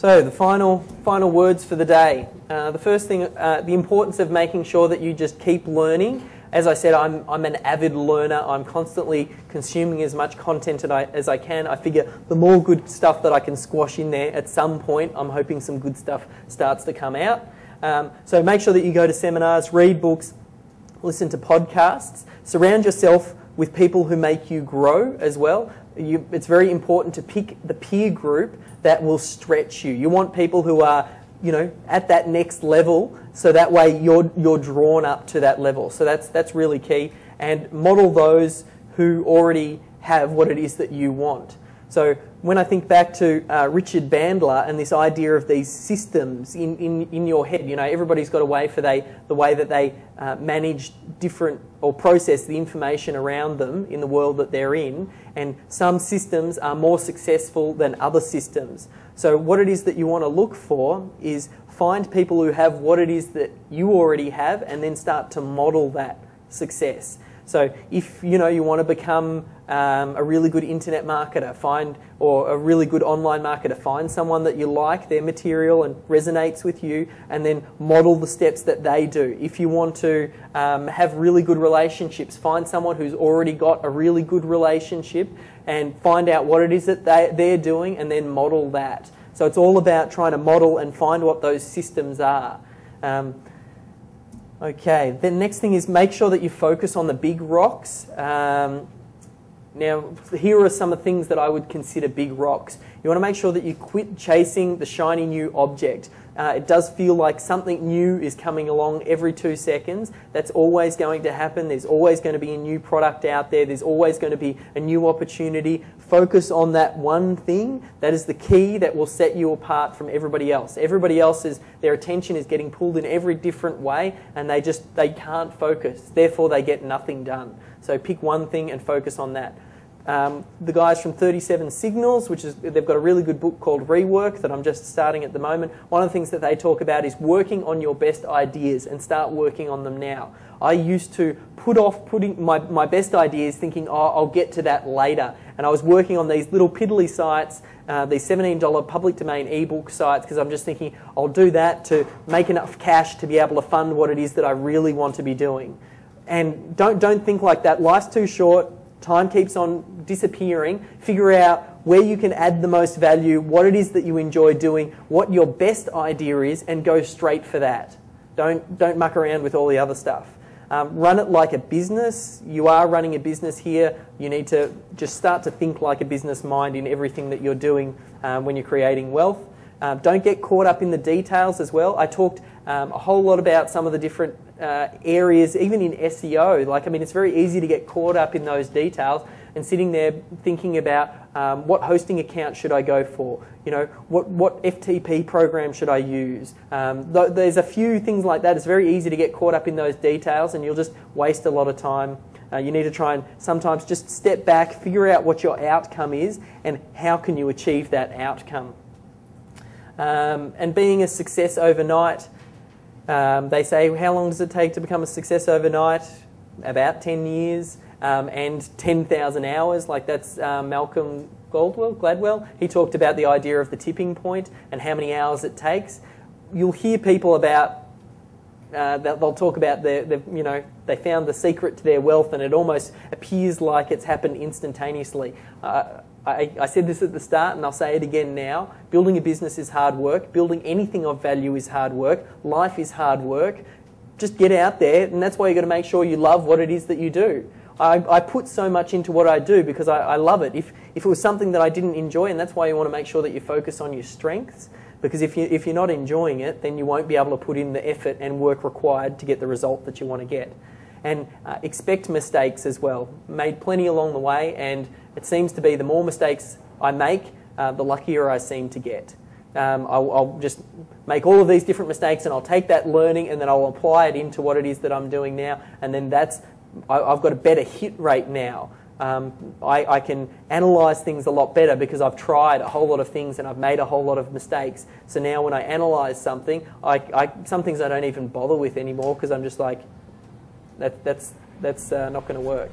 So the final words for the day. The first thing, the importance of making sure that you just keep learning. As I said, I'm an avid learner. I'm constantly consuming as much content as I can. I figure the more good stuff that I can squash in there at some point, I'm hoping some good stuff starts to come out. So make sure that you go to seminars, read books, listen to podcasts. Surround yourself with people who make you grow as well. It's very important to pick the peer group that will stretch you. You want people who are, at that next level, so that way you're drawn up to that level. So that's really key. And model those who already have what it is that you want. So when I think back to Richard Bandler and this idea of these systems in your head, everybody's got a way for the way that they manage different or process the information around them in the world that they're in, and some systems are more successful than other systems. So what it is that you want to look for is find people who have what it is that you already have and then start to model that success. So if you want to become a really good internet marketer, or a really good online marketer, find someone that you like, their material and resonates with you, and then model the steps that they do. If you want to have really good relationships, find someone who's already got a really good relationship and find out what it is that they're doing and then model that. So it's all about trying to model and find what those systems are. Okay, the next thing is make sure that you focus on the big rocks. Now, here are some of the things that I would consider big rocks. You want to make sure that you quit chasing the shiny new object. It does feel like something new is coming along every 2 seconds. That's always going to happen. There's always going to be a new product out there. There's always going to be a new opportunity. Focus on that one thing. That is the key that will set you apart from everybody else. Everybody else's, their attention is getting pulled in every different way, and they can't focus. Therefore, they get nothing done. So pick one thing and focus on that. The guys from 37 Signals, they've got a really good book called Rework that I'm just starting at the moment. One of the things that they talk about is working on your best ideas and start working on them now. I used to put off putting my best ideas thinking, I'll get to that later. And I was working on these little piddly sites, these $17 public domain ebook sites, because I'm just thinking, I'll do that to make enough cash to be able to fund what it is that I really want to be doing. And don't think like that. Life's too short. Time keeps on disappearing. Figure out where you can add the most value, what it is that you enjoy doing, what your best idea is, and go straight for that. Don't muck around with all the other stuff. Run it like a business. You are running a business here. You need to just start to think like a business mind in everything that you're doing when you're creating wealth. Don't get caught up in the details as well. I talked a whole lot about some of the different areas, even in SEO. It's very easy to get caught up in those details and sitting there thinking about what hosting account should I go for? What FTP program should I use? There's a few things like that. It's very easy to get caught up in those details and you'll just waste a lot of time. You need to try and sometimes just step back, figure out what your outcome is and how can you achieve that outcome. And being a success overnight, they say, how long does it take to become a success overnight? About 10 years and 10,000 hours. That's Malcolm Gladwell. He talked about the idea of the tipping point and how many hours it takes. You'll hear people about, they'll talk about they found the secret to their wealth and it almost appears like it's happened instantaneously. I said this at the start and I'll say it again now. Building a business is hard work. Building anything of value is hard work. Life is hard work. Just get out there, and that's why you've got to make sure you love what it is that you do. I put so much into what I do because I love it. If it was something that I didn't enjoy, and that's why you want to make sure that you focus on your strengths, because if you're not enjoying it, then you won't be able to put in the effort and work required to get the result that you want to get. And expect mistakes as well. Made plenty along the way, and it seems to be the more mistakes I make, the luckier I seem to get. I'll just make all of these different mistakes and I'll take that learning and then I'll apply it into what it is that I'm doing now, and then I've got a better hit rate now. I can analyse things a lot better because I've tried a whole lot of things and I've made a whole lot of mistakes. So now when I analyse something, some things I don't even bother with anymore because I'm just like, that's not going to work.